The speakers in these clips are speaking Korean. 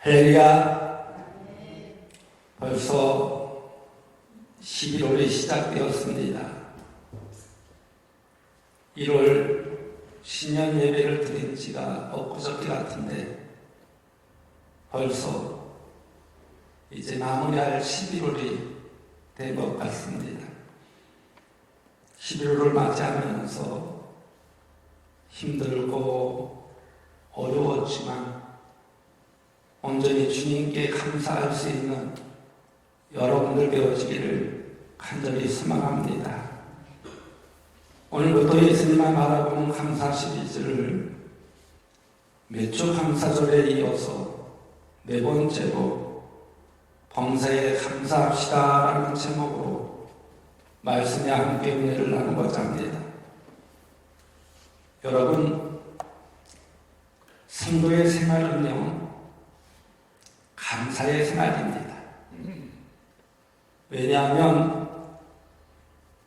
할렐루야. 벌써 11월이 시작되었습니다. 1월 신년 예배를 드린 지가 엊그저께 같은데 벌써 이제 마무리할 11월이 된 것 같습니다. 11월을 맞이하면서 힘들고 어려웠지만 온전히 주님께 감사할 수 있는 여러분들 되어지기를 간절히 소망합니다. 오늘부터 예수님만 바라보는 감사 시리즈를 매주 감사절에 이어서 네 번째로 범사에 감사합시다 라는 제목으로 말씀에 함께 은혜를 나누고자 합니다. 여러분, 성도의 생활은요, 감사의 생활입니다. 왜냐하면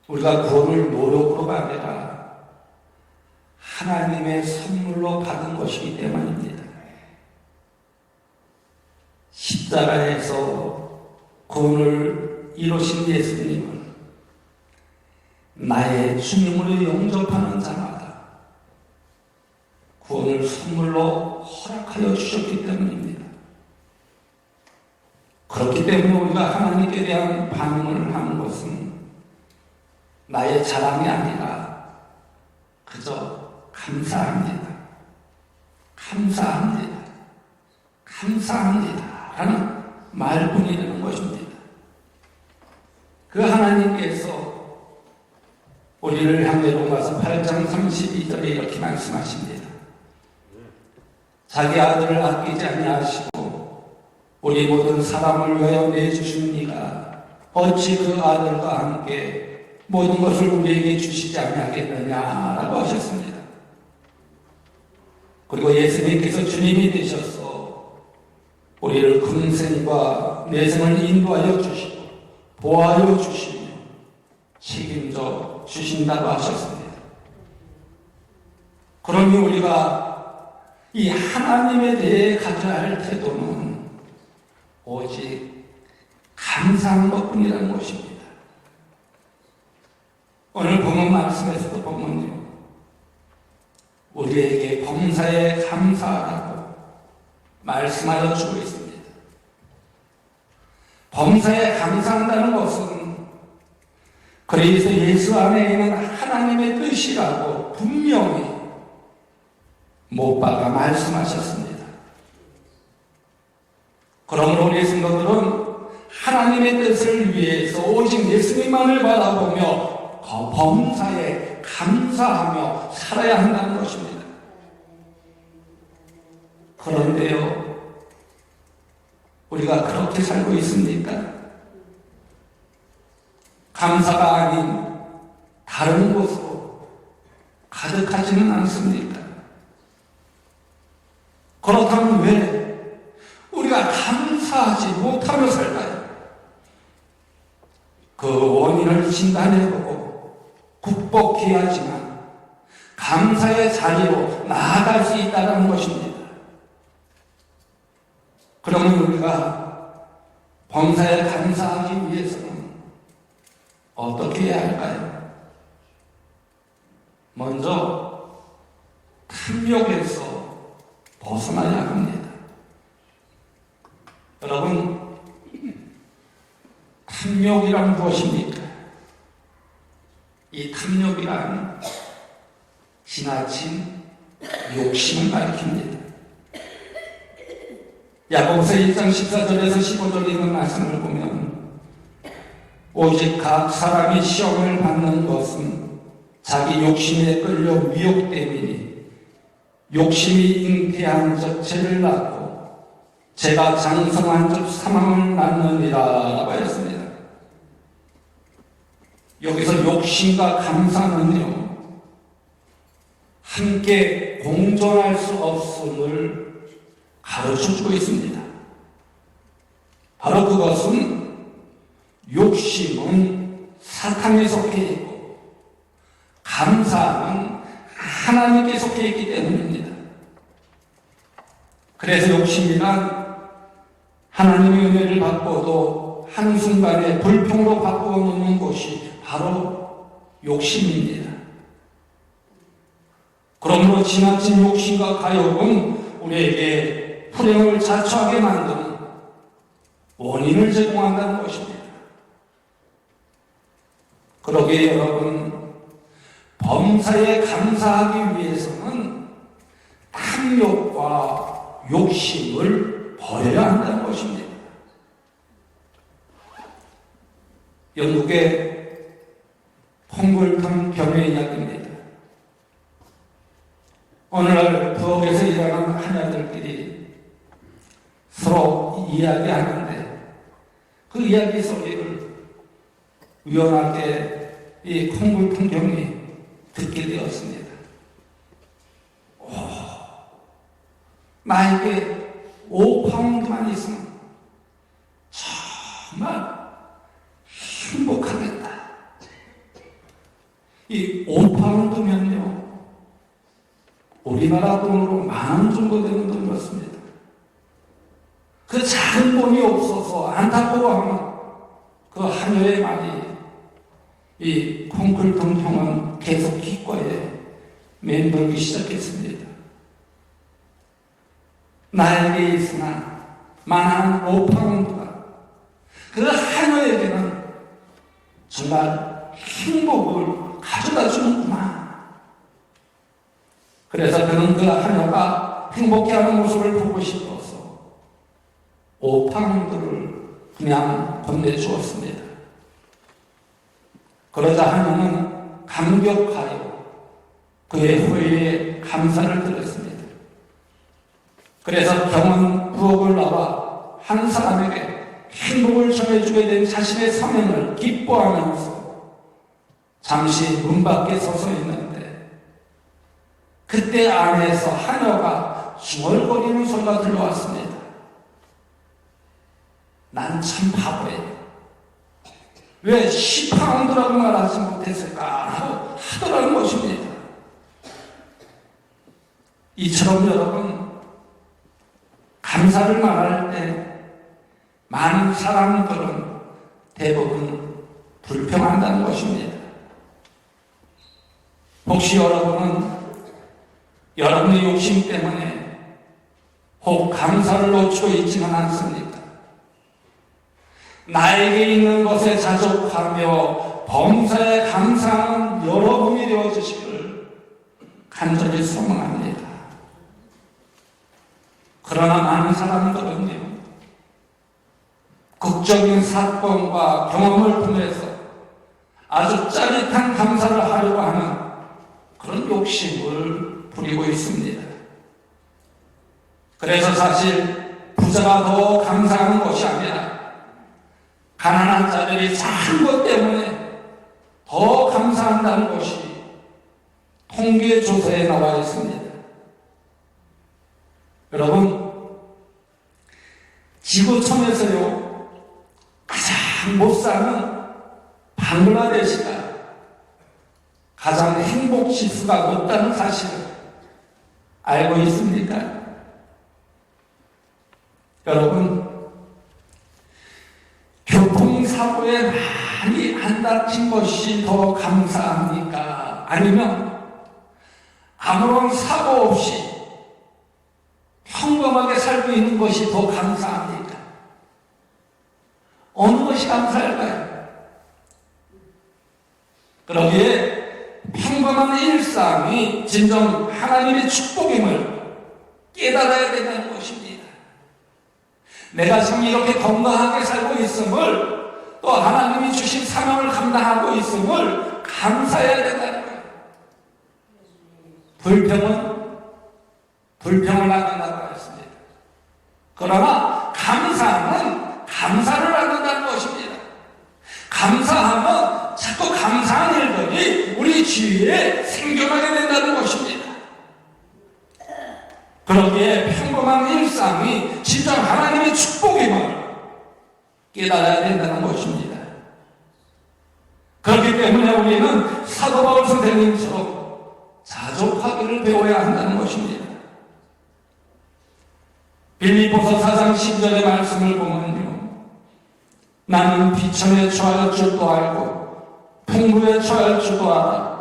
우리가 구원을 노력으로가 아니라 하나님의 선물로 받은 것이기 때문입니다. 십자가에서 구원을 이루신 예수님은 나의 주님으로 영접하는 자마다 구원을 선물로 허락하여 주셨기 때문입니다. 그렇기 때문에 우리가 하나님께 대한 반응을 하는 것은 나의 자랑이 아니라 그저 감사합니다. 감사합니다. 감사합니다. 라는 말뿐이 되는 것입니다. 그 하나님께서 우리를 향해 로마서 8장 32절에 이렇게 말씀하십니다. 자기 아들을 아끼지 아니하시고 우리 모든 사람을 위하여 내주신 이가 어찌 그 아들과 함께 모든 것을 우리에게 주시지 아니하겠느냐라고 하셨습니다. 그리고 예수님께서 주님이 되셔서 우리를 금생과 내생을 인도하여 주시고 보호하여 주시며 책임져 주신다고 하셨습니다. 그러니 우리가 이 하나님에 대해 가져야 할 태도는 오직 감사한 것뿐이라는 것입니다. 오늘 본문 말씀에서도 보면요, 우리에게 범사에 감사하라고 말씀하여 주고 있습니다. 범사에 감사한다는 것은 그리스도 예수 안에 있는 하나님의 뜻이라고 분명히 못 박아 말씀하셨습니다. 그러므로 우리 성도들은 하나님의 뜻을 위해서 오직 예수님만을 바라보며 범사에 감사하며 살아야 한다는 것입니다. 그런데요, 우리가 그렇게 살고 있습니까? 감사가 아닌 다른 곳으로 가득하지는 않습니까? 그렇다면 왜 우리가 감사하지 못하며 살까요? 그 원인을 진단해보고 극복해야 하지만 감사의 자리로 나아갈 수 있다는 것입니다. 그러면 우리가 범사에 감사하기 위해서는 어떻게 해야 할까요? 먼저 탐욕에서 벗어나야 합니다. 여러분, 탐욕이란 무엇입니까? 이 탐욕이란 지나친 욕심을 가리킵니다. 야고보서 1장 14절에서 15절에 있는 말씀을 보면 오직 각 사람이 시험을 받는 것은 자기 욕심에 끌려 미혹됨이니 욕심이 잉태한 적 죄를 낳고 죄가 장성한 적 사망을 낳느니라 라고 하였습니다. 여기서 욕심과 감사는요, 함께 공존할 수 없음을 가르쳐주고 있습니다. 바로 그것은 욕심은 사탄에 속해 있고 감사는 하나님께 속해 있기 때문입니다. 그래서 욕심이란 하나님의 은혜를 받고도 한순간에 불평으로 바꾸어 놓는 것이 바로 욕심입니다. 그러므로 지나친 욕심과 가욕은 우리에게 불행을 자초하게 만드는 원인을 제공한다는 것입니다. 그러기에 여러분, 범사에 감사하기 위해서는 탐욕과 욕심을 버려야 한다는 것입니다. 영국의 콩글턴 병의 이야기입니다. 오늘날 부엌에서 일하는 하녀들끼리 서로 이야기하는데 그 이야기 소리를 우연하게 이 콩글턴 병이 듣게 되었습니다. 나에게 5파운드만 있으면 정말 행복하겠다. 이 5파운드면요, 우리나라 돈으로 10,000원 정도 되는 돈 같습니다. 그 작은 돈이 없어서 안타까워하는 그 하녀의 말이 이 콩글턴 형은 계속 기과에 맴돌기 시작했습니다. 나에게 있으나 만한 5파운드가 그 하녀에게는 정말 행복을 가져다 주는구나. 그래서 그는 그 하녀가 행복해하는 모습을 보고 싶어서 5파운드를 그냥 건네주었습니다. 그러자 하녀는 감격하여 그의 후회에 감사를 드렸습니다. 그래서 병원 부엌을 나와 한 사람에게 행복을 전해주게 된 자신의 사명을 기뻐하면서 잠시 문 밖에 서서 있는데 그때 안에서 하녀가 중얼거리는 소리가 들려왔습니다. 난 참 바보예요. 왜 10파운드라고 말하지 못했을까 하더라는 것입니다. 이처럼 여러분, 감사를 말할 때 많은 사람들은 대부분 불평한다는 것입니다. 혹시 여러분은 여러분의 욕심 때문에 혹 감사를 놓치고 있지는 않습니까? 나에게 있는 것에 자족하며 범사에 감사하는 여러분이 되어주시기를 간절히 소망합니다. 그러나 많은 사람들은요, 극적인 사건과 경험을 통해서 아주 짜릿한 감사를 하려고 하는 그런 욕심을 부리고 있습니다. 그래서 사실 부자가 더 감사하는 것이 아니라 가난한 자들이 작은 것 때문에 더 감사한다는 것이 통계 조사에 나와 있습니다. 여러분, 지구촌에서요 가장 못 사는 방글라데시가 가장 행복 지수가 높다는 사실을 알고 있습니까? 여러분, 교통사고에 많이 안 다친 것이 더 감사합니까? 아니면 아무런 사고 없이 평범하게 살고 있는 것이 더 감사합니까? 어느 것이 감사할까요? 그러기에 평범한 일상이 진정 하나님의 축복임을 깨달아야 된다는 것입니다. 내가 지금 이렇게 건강하게 살고 있음을, 또 하나님이 주신 사명을 감당하고 있음을 감사해야 된다는 거예요. 불평을 나눈다고 했습니다. 그러나 감사는 감사를 나눈다는 것입니다. 감사하면 자꾸 감사한 일들이 우리 주위에 생겨나게 된다는 것입니다. 그러기에 평범한 일상이 진짜 하나님의 축복임을 깨달아야 된다는 것입니다. 그렇기 때문에 우리는 사도 바울 선생님처럼 자족하기를 배워야 한다는 것입니다. 빌립보서 4장 10절의 말씀을 보면요, 나는 비천에 처할 줄도 알고 풍부에 처할 줄도 알아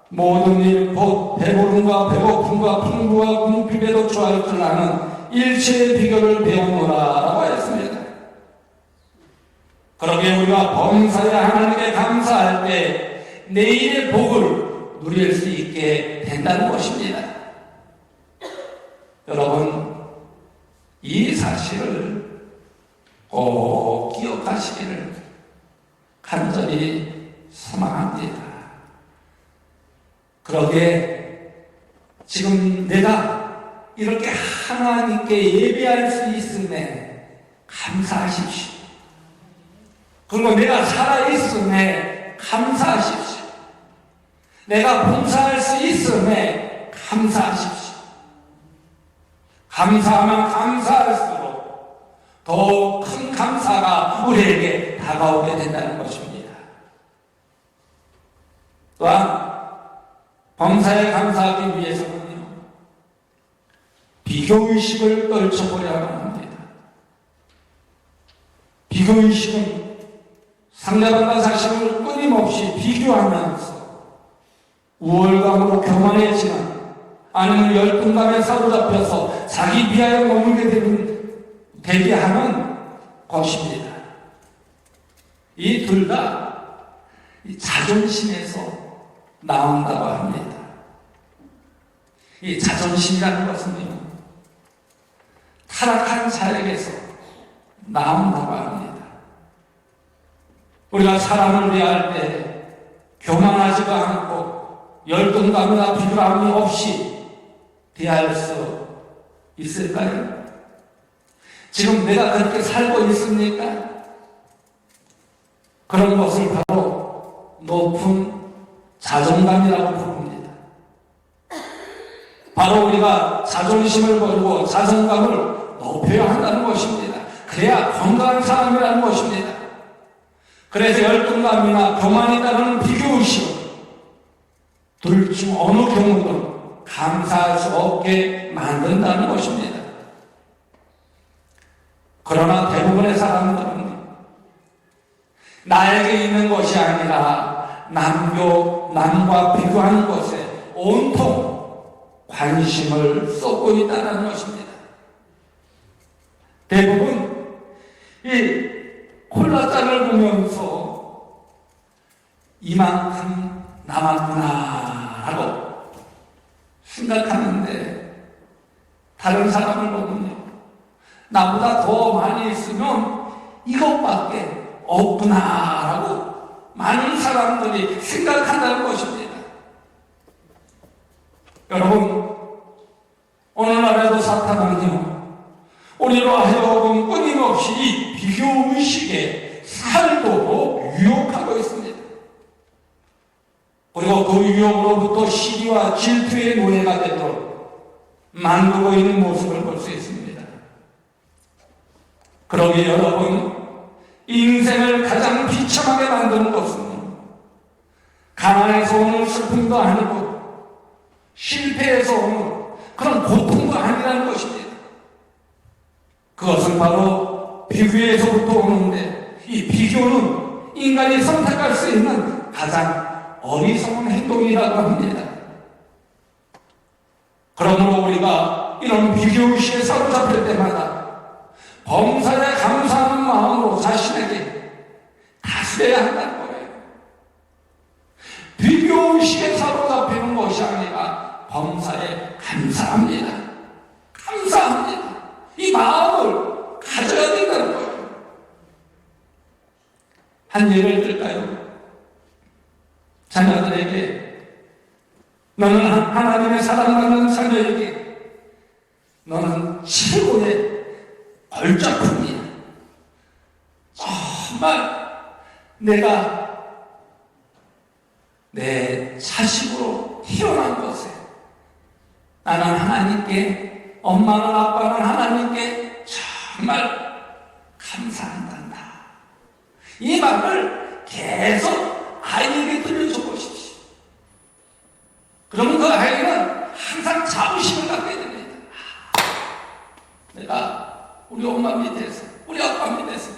모든 일 곧 배부름과 배고픔과 풍부와 궁핍에도 처할 줄 아는 일체의 비결을 배우노라 라고 했습니다. 그러기에 우리가 범사에 하나님께 감사할 때 내일의 복을 누릴 수 있게 된다는 것입니다. 여러분, 이 사실을 꼭 기억하시기를 간절히 소망합니다. 그러기에 지금 내가 이렇게 하나님께 예배할 수 있음에 감사하십시오. 그리고 내가 살아있음에 감사하십시오. 내가 봉사할 수 있음에 감사하십시오. 감사하면 감사할수록 더 큰 감사가 우리에게 다가오게 된다는 것입니다. 또한 범사에 감사하기 위해서는요, 비교의식을 떨쳐버려야 합니다. 비교의식은 상대방과 자신을 끊임없이 비교하면서 우월감으로 교만해지는, 아니면 열등감에 사로잡혀서 자기 비하에 머물게 하는 것입니다. 이 둘 다 자존심에서 나온다고 합니다. 이 자존심이라는 것은요, 타락한 자에게서 나온다고 합니다. 우리가 사람을 대할 때 교만하지도 않고 열등감이나 비교함이 없이 대할 수 있을까요? 지금 내가 그렇게 살고 있습니까? 그런 것을 바로 높은 자존감이라고 부릅니다. 바로 우리가 자존심을 버리고 자존감을 높여야 한다는 것입니다. 그래야 건강한 사람이라는 것입니다. 그래서 열등감이나 교만이 따르는 비교의식은 둘 중 어느 경우든 감사할 수 없게 만든다는 것입니다. 그러나 대부분의 사람들은 나에게 있는 것이 아니라 남과 비교하는 것에 온통 관심을 쏟고 있다는 것입니다. 대부분 이 콜라잔을 보면서 이만큼 남았구나 하고 생각하는데, 다른 사람을 보면요, 나보다 더 많이 있으면 이것밖에 없구나라고 많은 사람들이 생각한다는 것입니다. 여러분, 오늘날에도 사탄은요, 우리로 하여금 끊임없이 이 비교의식에 살도록 유혹하고 있습니다. 그리고 그 유혹으로부터 시기와 질투의 노예가 되도록 만들고 있는 모습을 볼 수 있습니다. 그러기에 여러분, 인생을 가장 비참하게 만드는 것은 가난에서 오는 슬픔도 아니고 실패에서 오는 그런 고통도 아니라는 것입니다. 그것은 바로 비교에서부터 오는데, 이 비교는 인간이 선택할 수 있는 가장 어리석은 행동이라고 합니다. 그러므로 우리가 이런 비교의식에 사로잡힐 때마다 범사에 감사하는 마음으로 자신에게 다스려야 한다는 거예요. 비교의식에 사로잡히는 것이 아니라 범사에 감사합니다. 감사합니다. 이 마음을 가져야 된다는 거예요. 한 예를 들까요? 자녀들에게, 너는 하나님의 사랑받는 자녀에게 너는 최고의 걸작품이야. 정말 내가 내 자식으로 태어난 것에 나는 하나님께, 엄마는 아빠는 하나님께 정말 감사한단다. 이 말을 계속 아이에게 들려줘 보십시오. 그러면 그 아이는 항상 자부심을 갖게 됩니다. 내가 엄마 밑에서, 우리 아빠 밑에서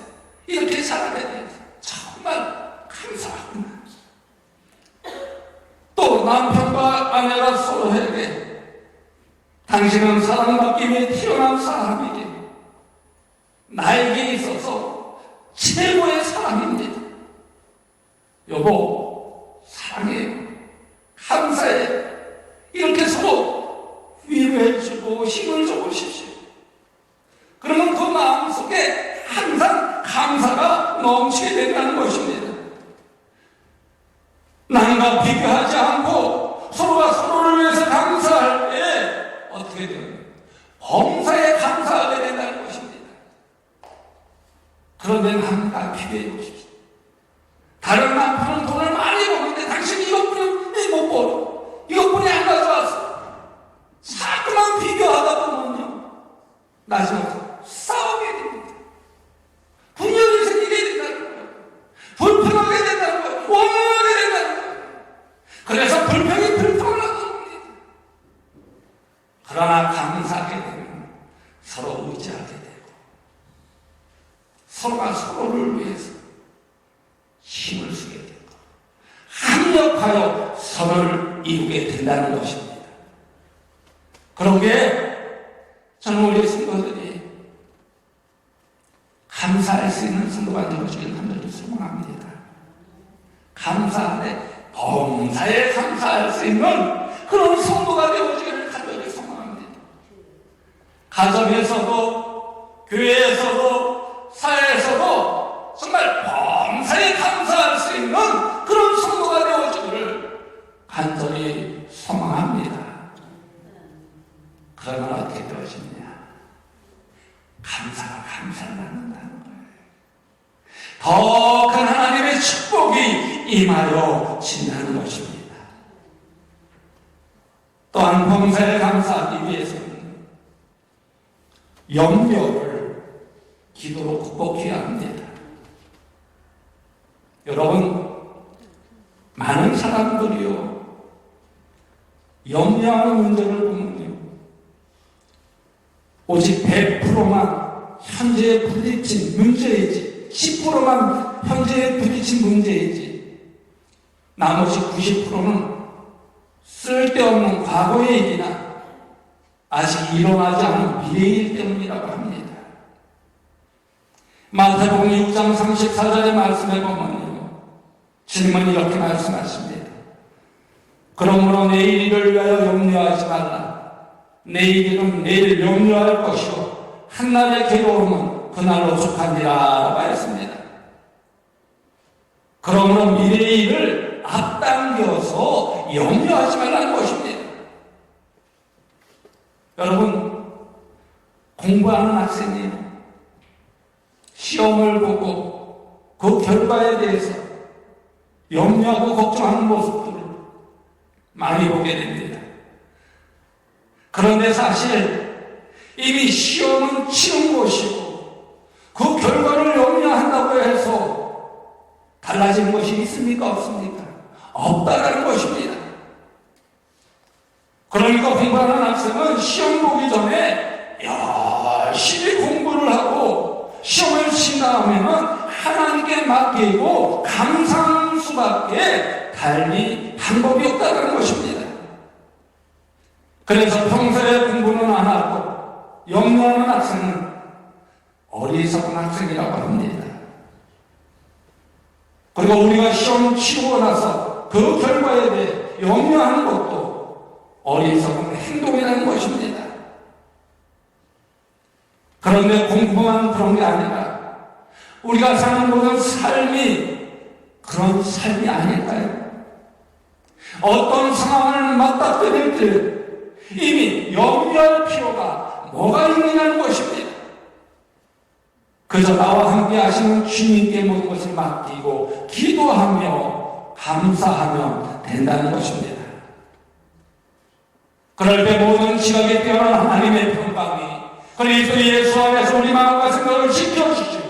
이렇게 살아가야 돼서 정말 감사합니다. 또 남편과 아내가 서로에게 당신은 사랑받기 위해 태어난 사람이기 나에게 있어서 최고의 사랑입니다. 여보, 사랑해요. 감사해요. 이렇게 서로 위로해주고 힘을 줘보십시오. 그러면 그 마음속에 항상 감사가 넘치게 된다는 것입니다. 남과 비교하지 않고 서로가 서로를 위해서 감사할 때 어떻게 돼요? 범사에 감사하게 된다는 것입니다. 그런데 남과 비교해 보십시오. 다른 남편은 돈을 많이 버는데 당신이 이것뿐이 못 벌어. 이것뿐이 안 가져왔어. 자꾸만 비교하다 보면요, 나중에 싸우게 됩니다. 분열이 생기게 된다는 거예요. 불평하게 된다는 거예요. 원망하게 된다는 거예요. 그래서 불평이 불평을 하는 겁니다. 그러나 감사하게 되면 서로 의지하게 되고 서로가 서로를 위해서 힘을 쓰게 되고 합력하여 서로를 이루게 된다는 것입니다. 그러기에 저는 우리 성도들이 감사할 수 있는 성도가 되어주길 하늘을 소망합니다. 감사하되 범사에 감사할 수 있는 그런 성도가 되어주기를 간절히 소망합니다. 가정에서도 교회에서도 사회에서도 정말 범사에 감사할 수 있는 그런 성도가 되어주기를 간절히 소망합니다. 그러면 어떻게 되어지느냐? 감사가 감사를 낳는다는 거예요. 더 큰 하나님의 축복이 임하여 진다는 것입니다. 또한 범사에 감사하기 위해서는 염려를 기도로 극복해야 합니다. 여러분, 많은 사람들이요, 염려하는 문제를 보면요, 오직 100%만 현재에 부딪힌 문제이지, 10%만 현재에 부딪힌 문제이지, 나머지 90%는 쓸데없는 과거의 얘기나 아직 일어나지 않은 미래일 때문이라고 합니다. 마태복음 6장 34절의 말씀에 보면요, 주님은 이렇게 말씀하십니다. 그러므로 내일 일을 위하여 염려하지 말라. 내일 일은 내일 염려할 것이요 한날의 괴로움은 그날로 속하니라 라고 했습니다. 그러므로 미래의 일을 앞당겨서 염려하지 말라는 것입니다. 여러분, 공부하는 학생이 시험을 보고 그 결과에 대해서 염려하고 걱정하는 모습들을 많이 보게 됩니다. 그런데 사실 이미 시험은 치른 것이고 그 결과를 염려한다고 해서 달라지는 것이 있습니까? 없습니까? 없다라는 것입니다. 그러니까 공부하는 학생은 시험 보기 전에 열심히 공부를 하고 시험을 친 다음에는 하나님께 맡기고 감사하는 수밖에 달리 방법이 없다는 것입니다. 그래서 평소에 공부는 안 하고 염려하는 학생은 어리석은 학생이라고 합니다. 그리고 우리가 시험 치고 나서 그 결과에 대해 염려하는 것도 어리석은 행동이라는 것입니다. 그런데 공부만 그런 게 아니라 우리가 사는 모든 삶이 그런 삶이 아닐까요? 어떤 상황을 맞닥뜨릴 때 이미 염려할 필요가 뭐가 있느냐는 것입니다. 그저 나와 함께 하시는 주님께 모든 것을 맡기고 기도하며 감사하며 된다는 것입니다. 그럴 때 모든 지각에 뛰어난 하나님의 평강이 그리스도 예수 안에서 우리 마음과 생각을 지켜주시며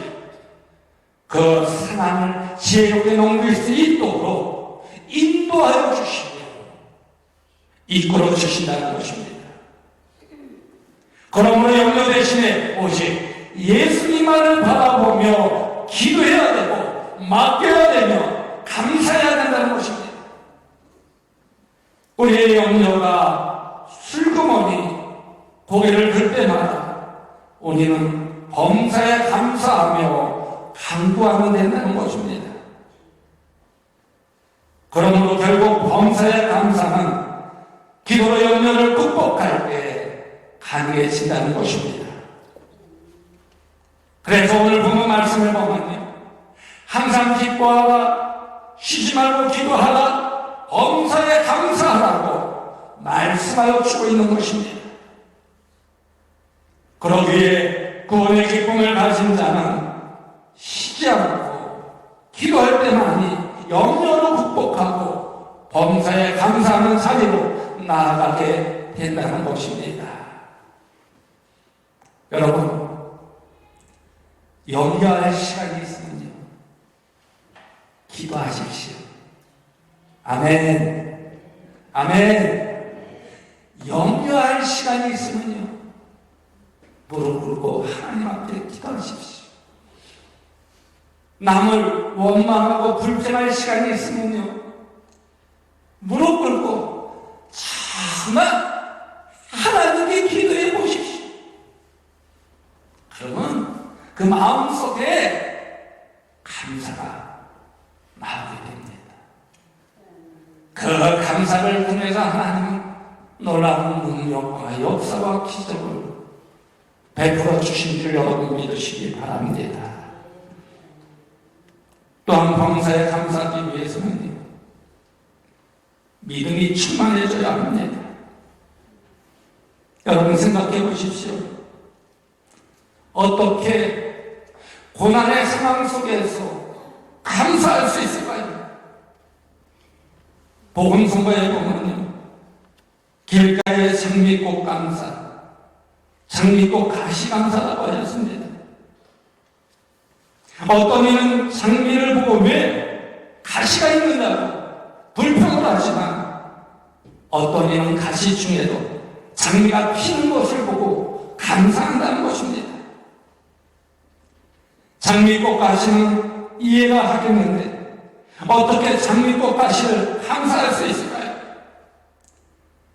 그 사랑을 지혜롭게 넘길 수 있도록 인도하여 주시며 이끌어 주신다는 것입니다. 그러므로 염려 대신에 오직 예수님만을 바라보며 기도해야 되고 맡겨야 되며 감사해야 된다는 것입니다. 우리의 염려가 슬그머니 고개를 들 때마다 우리는 범사에 감사하며 간구하면 된다는 것입니다. 그러므로 결국 범사에 감사는 기도로 염려를 극복할 때 가능해진다는 것입니다. 그래서 오늘 본문 말씀을 보면요, 항상 기뻐하라, 쉬지 말고 기도하라, 범사에 감사하라고 말씀하여 주고 있는 것입니다. 그러기에 구원의 기쁨을 가진 자는 쉬지 않고 기도할 때만이 염려로 극복하고 범사에 감사하는 자리로 나아가게 된다는 것입니다. 여러분, 염려할 시간이 있으면요, 기도하십시오. 아멘. 아멘. 염려할 시간이 있으면요, 무릎 꿇고 하나님 앞에 기도하십시오. 남을 원망하고 불평할 시간이 있으면요, 무릎 꿇고 정말 하나님께 기도해 보십시오. 그러면 그 마음속에 감사가 나오게 됩니다. 그 감사를 통해서 하나님은 놀라운 능력과 역사와 기적을 베풀어 주신 줄 여러분 믿으시기 바랍니다. 또한 범사에 감사하기 위해서는 믿음이 충만해져야 합니다. 여러분 생각해 보십시오. 어떻게 고난의 상황 속에서 감사할 수 있을까요? 복음성가에 보면요, 길가의 장미꽃 감사, 장미꽃 가시 감사라고 하셨습니다. 어떤 이는 장미를 보고 왜 가시가 있느냐고 불평을 하지만, 어떤 이는 가시 중에도 장미가 피는 것을 보고 감사한다는 것입니다. 장미꽃 가시는 이해가 하겠는데 어떻게 장미꽃 가시를 감사할 수 있을까요?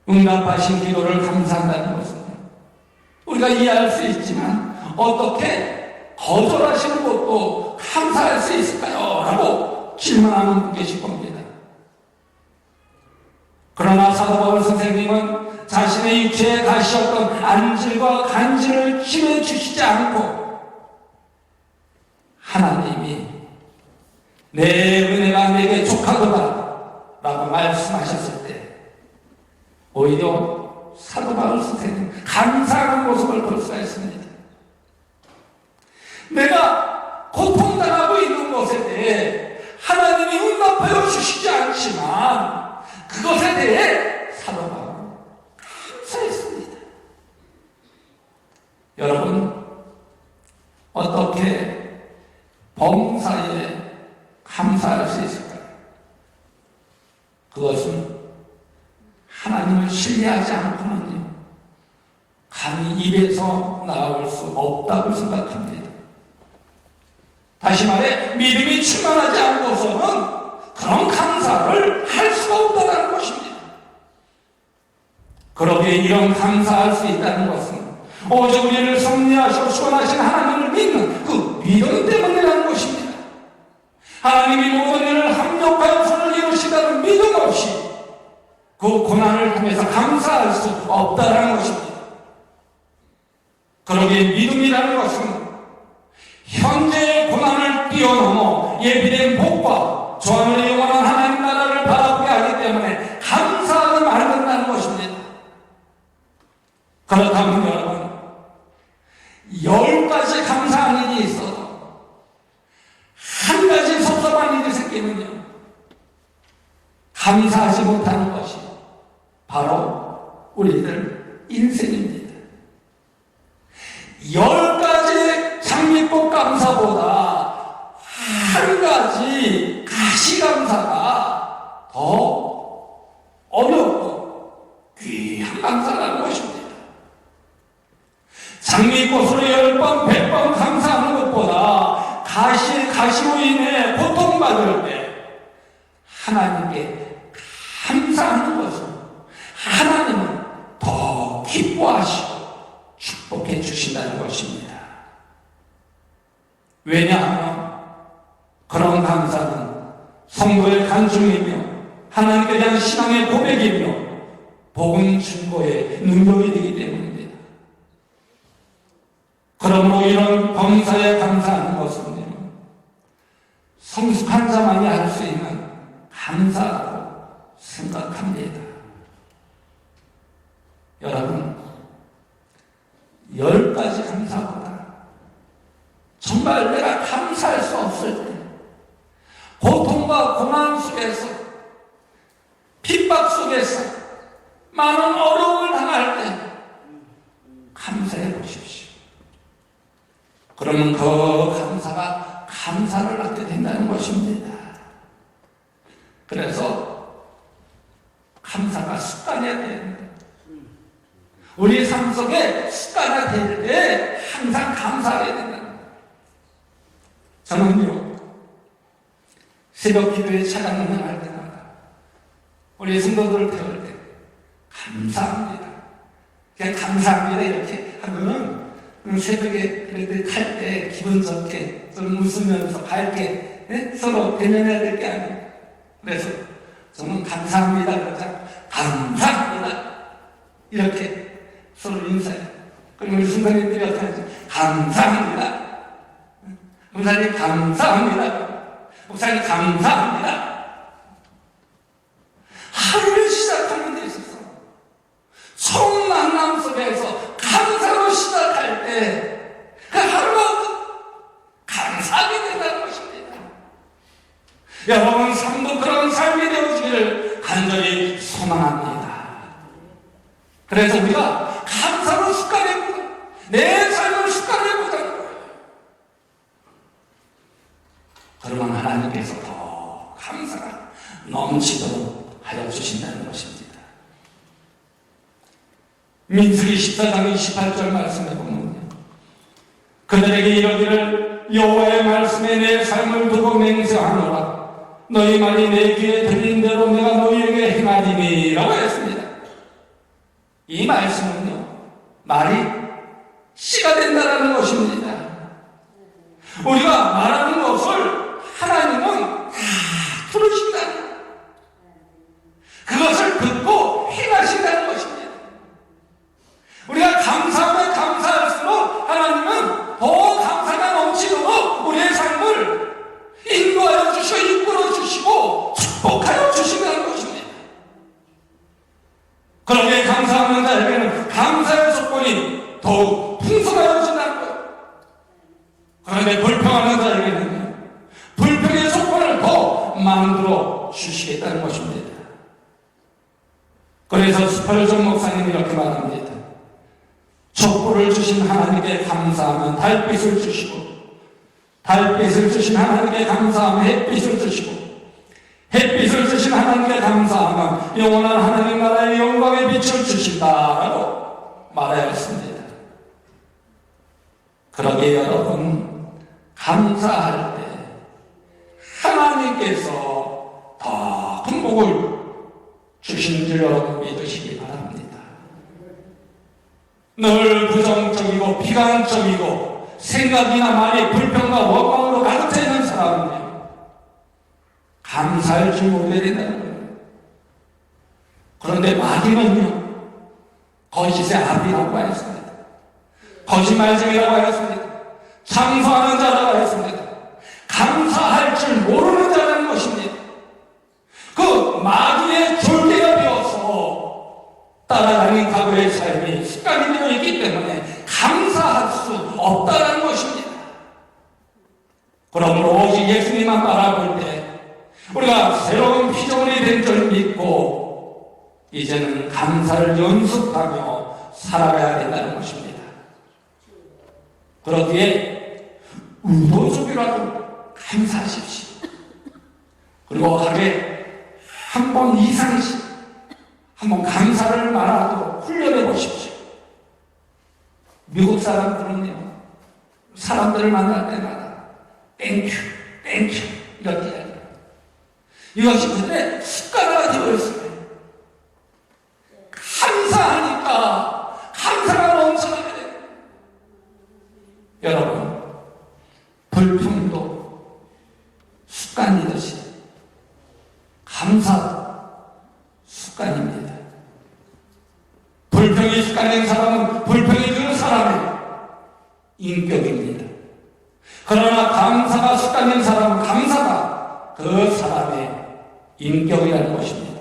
응답하신 기도를 감사한다는 것은 우리가 이해할 수 있지만 어떻게 거절하시는 것도 감사할 수 있을까요? 라고 질문하는 분 계실 겁니다. 그러나 사도 바울 선생님은 자신의 육체에 가시었던 안질과 간질을 힘에 주시지 않고 하나님이 내 은혜가 내게 족하도다 라고 말씀하셨을 때 오히려 사도 바울 선생님 감사하는 모습을 볼 수가 있습니다. 내가 고통당하고 있는 것에 대해 하나님이 응답하여 주시지 않지만 그것에 대해 사도 바울은 감사했습니다. 여러분, 어떻게 범사에 감사할 수 있을까요? 그것은 하나님을 신뢰하지 않고는요, 감히 입에서 나올 수 없다고 생각합니다. 다시 말해, 믿음이 충만하지 않고서는 그런 감사를 할 수가 없다는 것입니다. 그러기에 이런 감사할 수 있다는 것은 오직 우리를 섭리하시고 구원하신 하나님을 믿는 그 믿음 때문이라는 것입니다. 하나님이 모든 일을 합력하여 선을 이루시다는 믿음 없이 그 고난을 통해서 감사할 수 없다는 것입니다. 그러기에 믿음이라는 것은 현재의 고난을 뛰어넘어 예비된 복과 조항을 영원한 하나님 나라를 바라보게 하기 때문에 감사하게 만든다는 것입니다. 그렇다면 여러분, 10가지 감사한 일이 있어도 한 가지 섭섭한 일이 생기면요, 감사하지 못하는 것이 바로 우리들 인생입니다. 10가지 장미꽃 감사보다 한 가지 가시 감사가 더 어렵고 귀한 감사라는 것입니다. 장미꽃으로 10번 10번, 100번 감사하는 것보다 가시로 인해 고통받을 때 하나님께 감사하는 것은 하나님은 더 기뻐하시고 축복해 주신다는 것입니다. 왜냐하면 그런 감사는 성도의 간증이며 하나님께 대한 신앙의 고백이며 복음 증거의 능력이 되기 때문입니다. 그러므로 이런 범사에 감사하는 것은 성숙한 자만이 할 수 있는 감사라고 생각합니다. 여러분, 10가지 감사보다 정말 내가 감사할 수 없을 때, 고통과 고난 속에서, 핍박 속에서, 많은 어려움을 당할 때 감사해 보십시오. 그러면 그 감사가 감사를 낳게 된다는 것입니다. 그래서 감사가 습관이어야 됩니다. 우리 삶 속에 습관화 될 때 항상 감사해야 된다. 저는요, 새벽 기도에 찬양을 할 때마다 우리 성도들을 태울 때 감사합니다. 그냥 감사합니다 이렇게 하면은 새벽에 그래도 탈 때 기분 좋게 좀 웃으면서 밝게 서로 대면해야 될 게 아니에요. 그래서 저는 감사합니다 그러자 감사합니다 이렇게 서로 인사해요. 그리고 우리 순간님들이 어떻게 하죠? 감사합니다. 목사님 감사합니다. 목사님 감사합니다. 하루를 시작하는 데 있어서 처음 만남 속에서 감사로 시작할 때 그 하루가 감사하게 된다는 것입니다. 여러분 삶도 그런 삶이 되어지기를 간절히 소망합니다. 그래서 우리가 감사로 습관해보자. 내 삶을 습관해보자는 거예요. 그러면 하나님께서 더 감사가 넘치도록 하여 주신다는 것입니다. 민수기 14장 28절 말씀에 보면요, 그들에게 이르기를 여호와의 말씀에 내 삶을 두고 맹세하노라. 너희 말이 내 귀에 들린 대로 내가 너희에게 행하리니 라고 했습니다. 이 말씀은요, 말이 씨가 된다는 것입니다. 우리가 말하는 것을 하나님은 다 들으신다는, 그것을 듣고 행하신다는 것입니다. 우리가 감사하면 감사할수록 하나님은 더 감사가 넘치도록 우리의 삶을 인도하여 주시고 이끌어 주시고 축복하여 주신다는 것입니다. 그렇게 감사하는 자에게는 감사의 조건이 더욱 풍성하여진다는 거예요. 그런데 불평하는 자에게는 불평의 조건을 더 만들어 주시겠다는 것입니다. 그래서 스펄전 목사님이 이렇게 말합니다. 촛불을 주신 하나님께 감사하면 달빛을 주시고, 달빛을 주신 하나님께 감사하면 햇빛을 주시고, 햇빛을 주신 하나님께 감사하면 영원한 하나님 나라의 영광의 빛을 주신다라고 말하였습니다. 그러기에 여러분, 감사할 때 하나님께서 더 큰 복을 주신 줄 여러분 믿으시기 바랍니다. 늘 부정적이고 비관적이고 생각이나 말이 불평과 원망으로 가득 차 있는 사람은요, 감사할 줄 모르게 된다는 거예요. 그런데 마귀는요, 거짓의 아비라고 하였습니다. 거짓말쟁이라고 하였습니다. 장사하는 자라고 하였습니다. 감사할 줄 모르는 자라는 것입니다. 그 마귀의 졸개가 되어서 따라다니는 과거의 삶이 습관이 되어 있기 때문에 감사할 수 없다는 것입니다. 그러므로 오직 예수님만 바라볼 때 우리가 새로운 피조물이 된 줄 믿고 이제는 감사를 연습하며 살아가야 된다는 것입니다. 그러기에 의도적이라도 감사하십시오. 그리고 하루에 한 번 이상씩 한번 감사를 말하도록 훈련해 보십시오. 미국 사람들은요, 사람들을 만날 때마다 땡큐, 땡큐 이렇게 해요. 이것이 그들의 습관화가 되어 있어요. 감사하니까 감사가 넘쳐나게 돼요. 여러분, 불평도 습관이듯이 감사도 습관입니다. 불평이 습관인 사람은 불평이 그 사람의 인격입니다. 그러나 감사가 습관인 사람은 감사가 그 사람의 인격이라는 것입니다.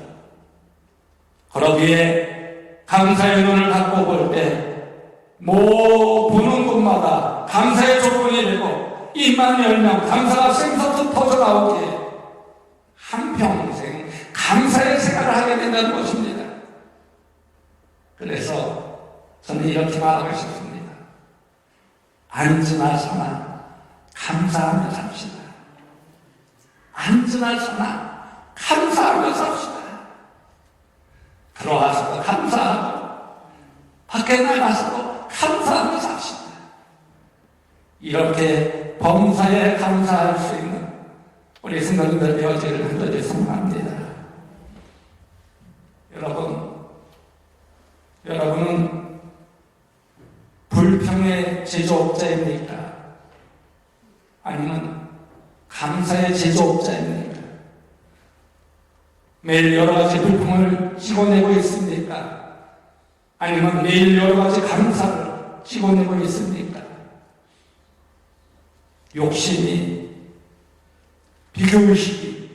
그러기에 감사의 눈을 갖고 볼 때 보는 곳마다 감사의 조건이 되고 입만 열면 감사가 샘솟듯 터져나오기에 한평생 감사의 생활을 하게 된다는 것입니다. 그래서 저는 이렇게 말하고 싶습니다. 앉으나 서나 감사하며 삽시다. 앉으나 서나 감사하며 삽시다. 들어와서도 감사하고 밖에 나가서도 감사하며 삽시다. 이렇게 범사에 감사할 수 있는 우리 성도님들 되어지기를 간절히 소망합니다. 여러분은 불평의 제조업자입니까? 아니면 감사의 제조업자입니까? 매일 여러 가지 불평을 찍어내고 있습니까? 아니면 매일 여러 가지 감사를 찍어내고 있습니까? 욕심이, 비교의식이,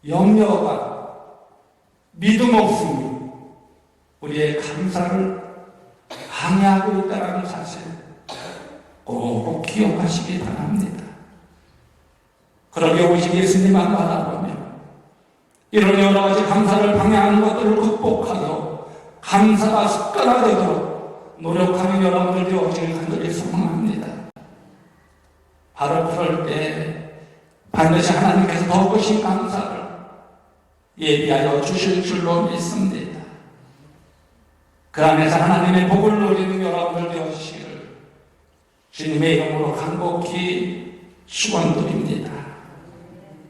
염려가, 믿음 없음이 우리의 감사를 방해하고 있다는 사실 꼭 기억하시기 바랍니다. 그러게 오직 예수님만 바라보며 이런 여러 가지 감사를 방해하는 것들을 극복하여 감사가 습관화되도록 노력하는 여러분들 되어지길 간절히 소망합니다. 바로 그럴 때 반드시 하나님께서 더 크신 감사를 예비하여 주실 줄로 믿습니다. 그 안에서 하나님의 복을 누리는 여러분들 되어주시기를 주님의 이름으로 간곡히 축원드립니다.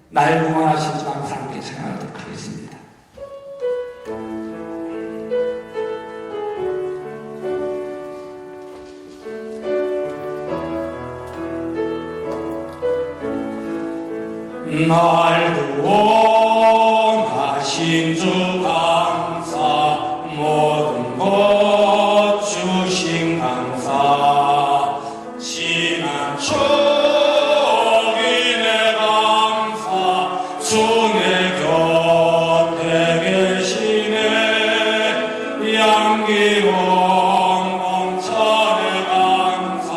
날 응원하신 주 항상 함께 찬양하도록 하겠습니다. 날 구원하신 주 감사, 모든 것 주신 감사, 지난 촉인의 감사, 주 내 곁에 계시네, 양기원 공천의 감사,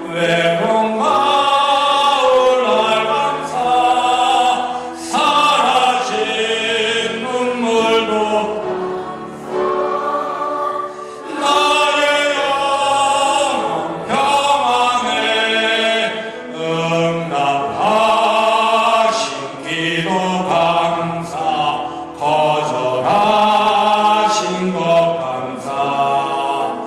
외로운 가을 날 감사, 사라진 눈물도 나의 영혼 평안에 응답하신 기도 감사, 거절하신 것 감사,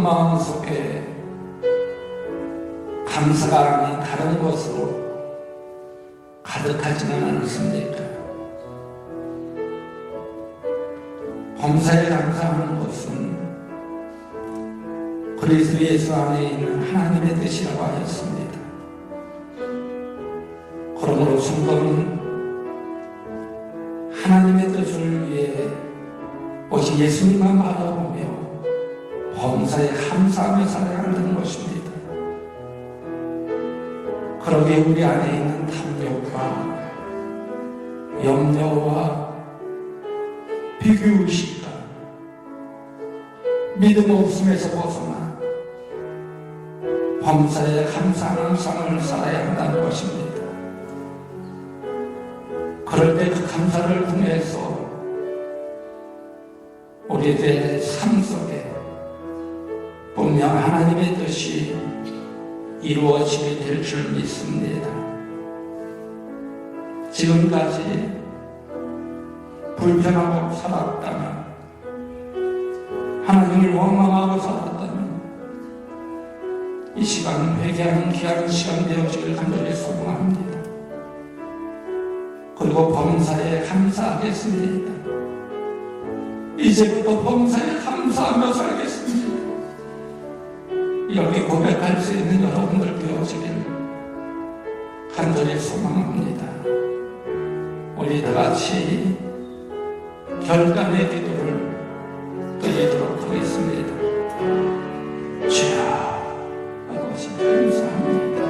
마음 속에 감사가 아닌 다른 것으로 가득하지는 않습니까? 범사에 감사하는 것은 그리스도 예수 안에 있는 하나님의 뜻이라고 하였습니다. 그러므로 성도는 하나님의 뜻을 위해 오직 예수님만 바라보며 범사에 감사하며 살아야 한다는 것입니다. 그러기에 우리 안에 있는 탐욕과 염려와 비교의식과 믿음 없음에서 벗어나 범사에 감사하는 삶을 살아야 한다는 것입니다. 그럴 때 그 감사를 통해서 우리들의 삶 속에 분명 하나님의 뜻이 이루어지게 될 줄 믿습니다. 지금까지 불편하고 살았다면, 하나님을 원망하고 살았다면 이 시간 회개하는 귀한 시간 되어지길 간절히 소망합니다. 그리고 범사에 감사하겠습니다. 이제부터 범사에 감사하며 살겠습니다. 이렇게 고백할 수 있는 여러분들 되어지길 간절히 소망합니다. 우리 다 같이 결단의 기도를 드리도록 하겠습니다. 주여, 아버지 감사합니다.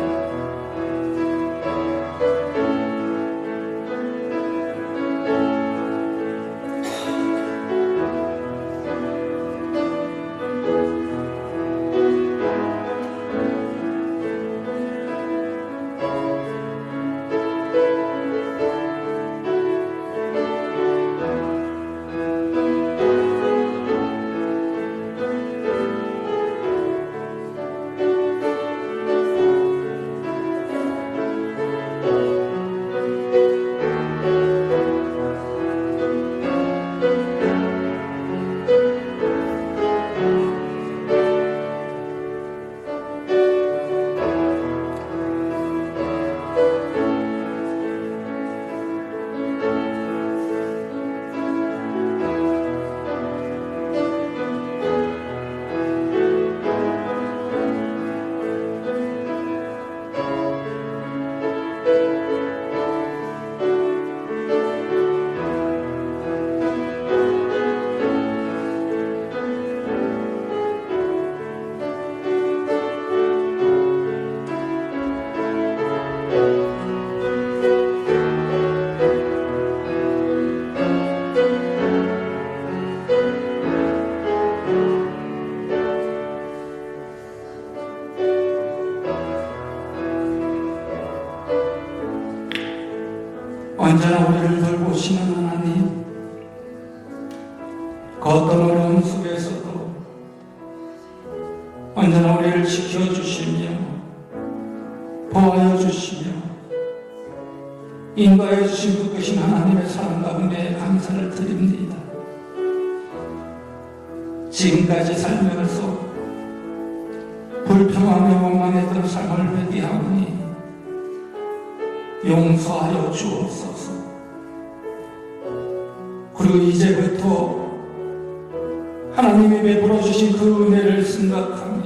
언제나 우리를 돌보시는 하나님, 그 어떤 어려움 속에서도 언제나 우리를 지켜주시며 보호하여 주시며 인도하여 주신 그 크신 하나님의 사랑 가운데 감사를 드립니다. 지금까지 살면서 불평하며 원망했던 삶을 회개하오니 용서하여 주옵소서. 그리고 이제부터 하나님이 베풀어 주신 그 은혜를 생각하며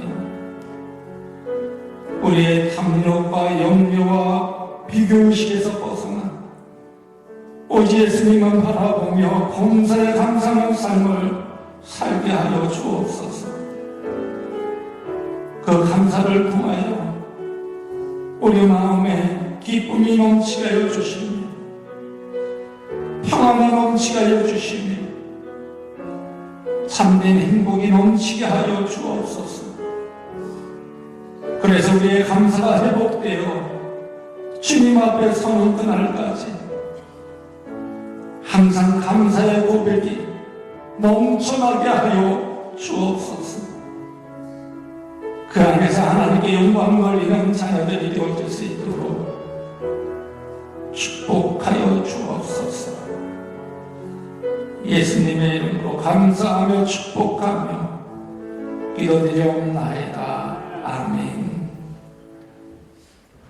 우리의 탐욕과 염려와 비교의식에서 벗어나 오직 예수님만 바라보며 범사에 감사하는 삶을 살게 하여 주옵소서. 그 감사를 통하여 우리 마음에 기쁨이 넘치게 하여 주시며 평안이 넘치게 하여 주시며 참된 행복이 넘치게 하여 주옵소서. 그래서 우리의 감사가 회복되어 주님 앞에 서는 그날까지 항상 감사의 고백이 넘쳐나게 하여 주옵소서. 그 안에서 하나님께 영광 돌리는 자녀들이 되어질 수 있도록 축복하여 주옵소서. 예수님의 이름으로 감사하며 축복하며 기도드리옵나이다. 아멘.